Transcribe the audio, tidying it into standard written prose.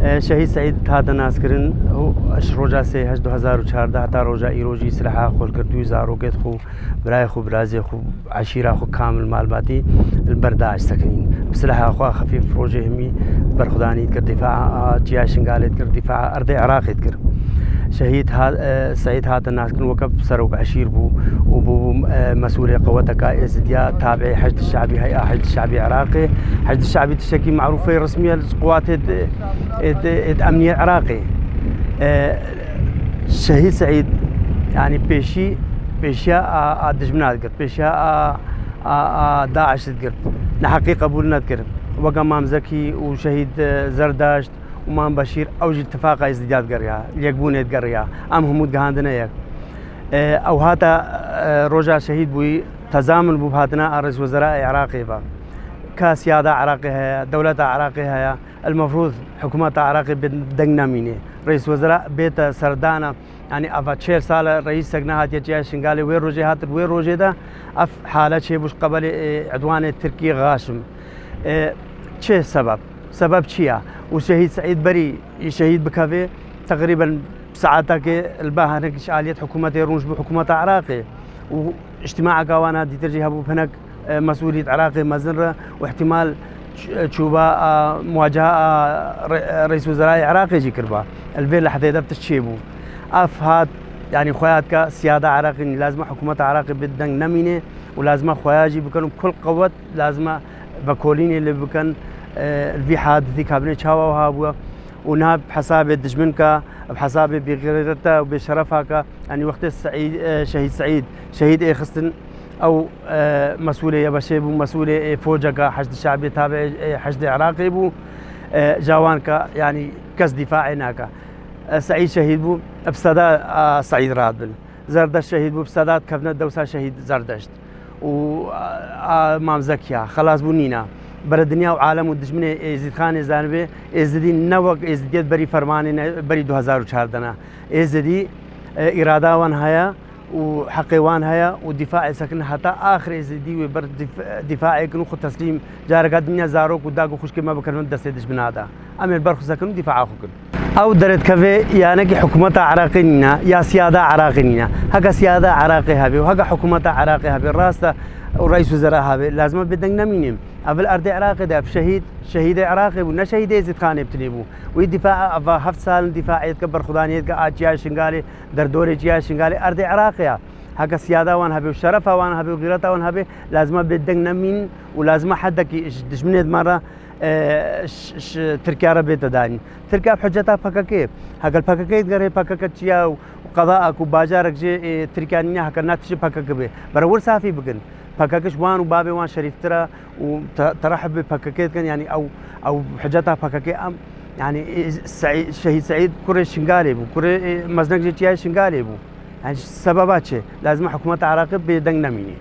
شهيد سعيد هذا ناس كرن هو روجا سي هج 2014 تا روجا ايروجي سلاحا خول كردوي زاروكت خو براي خو برازي خو عشيره خو كامل معلوماتي البرداش سكنين بسلاحا خو خفيف روجي همي برخداني كر دفاع جياشن قالت كر دفاع ارض العراق كر شهيد سعيد هذا الناس كن وكب سروق عشير بو وبو مسؤولية قوتك ازديا تابع حشد الشعبي هيئة حشد الشعبي العراقي حشد الشعبي تشكي معروفة رسمية القوات الأمنية العراقي شهيد سعيد يعني بيشيا دجمنات قرد بيشيا داعش قرد نحقي قبولنا قرد وقمام زكي وشهيد زرداشت ومان بشير أوج اتفاق ازدياد قريها يقبون قريها أم همود قهاندنا يك أو هذا رجع شهيد بوي تزامن بهاتنا رئيس وزراء عراقي با كسيادة عراقي هي دولة عراقي هي المفروض حكومة عراقي بدنا مينه رئيس وزراء بيت سردانا يعني أفاتشير سال رئيس سجنها تيجي شنقالي وين رجع هات وين رجع ده أف حالة شيء بوش قبل عدوان التركي غاشم شيء سبب شيء وشهيد سعيد بري شهيد بكافي تقريبا ساعتك الباهنك آلية حكومة رونج بحكومة عراقي واجتماع قوانا دي ترجيها بهناك مسؤولية عراقي مزنرة واحتمال تشوبا مواجهة رئيس وزراء عراقي يجي كربا الفيل لحظة ده بتشيبو أفهات يعني خواتك سيادة عراقي لازم حكومة عراقي بدن نمينة ولازم خواجي بكونوا بكل قوة لازم بكولين اللي بكن في حادثي كابني شاوا وهابوا ونهاب بحساب دجمنك بحساب بغيرته وبشرفك يعني وقت السعيد شهيد سعيد شهيد خستن او مسؤوليه بشيب ومسؤوليه فوجك حشد الشعبي تابع حشد عراقي بو جوانك يعني كس دفاع هناك سعيد شهيد بو بسدا سعيد رادبل زردشت شهيد بو بسدات كفنا دوسا شهيد زردشت و مام زكيا خلاص بونينا بر الدنيا وعالم والدجمنه ازيد خان زانبه ازدي نوق ازديت بري فرمان بري 2014 ازدي اراده وان هيا وحقي وان هيا ودفاع سكن حتى اخر ازدي وبر دفاع يكون خو تسليم جارك الدنيا زاروك وداغو خشك ما بكرن دسدش بنادا امير برخ سكن دفاع اخو او درت كفي يعني حكومه عراقينا يا سياده عراقينا هكا سياده عراقي هبي وهكا حكومه عراقي هبي راسته ورئيس وزراء هذا لازم بدنا نمينهم قبل أرض العراق ده شهيد عراقي ونا شهيد يزيد خان يبتنيبو ويدفاع هفت سال دفاع يتكبر خدانية كأجيال شنغالي در دور جيال شنغالي أرض العراقية هكا سيادة وان هبي وشرفة وان هبي وغيرتها وان هبي لازم بدنا نمين ولازم حدك دشمنت مرة تركيا ربيت داني تركيا بحجتها بحكاكي هكا البحكاكي تقري بحكاكتشيا وقضاءك وباجارك جي تركيا نيا هكا ناتج بحكاك به برور صافي بقن بحكاكش وان وبابي وان شريف ترى وترحب بحكاكيت كان يعني او حجتها بحكاكي ام يعني شهيد سعيد كوري شنغالي بو كوري مزنق جي شنغالي بو يعني سببات لازم حكومة عراقي بدنا نميني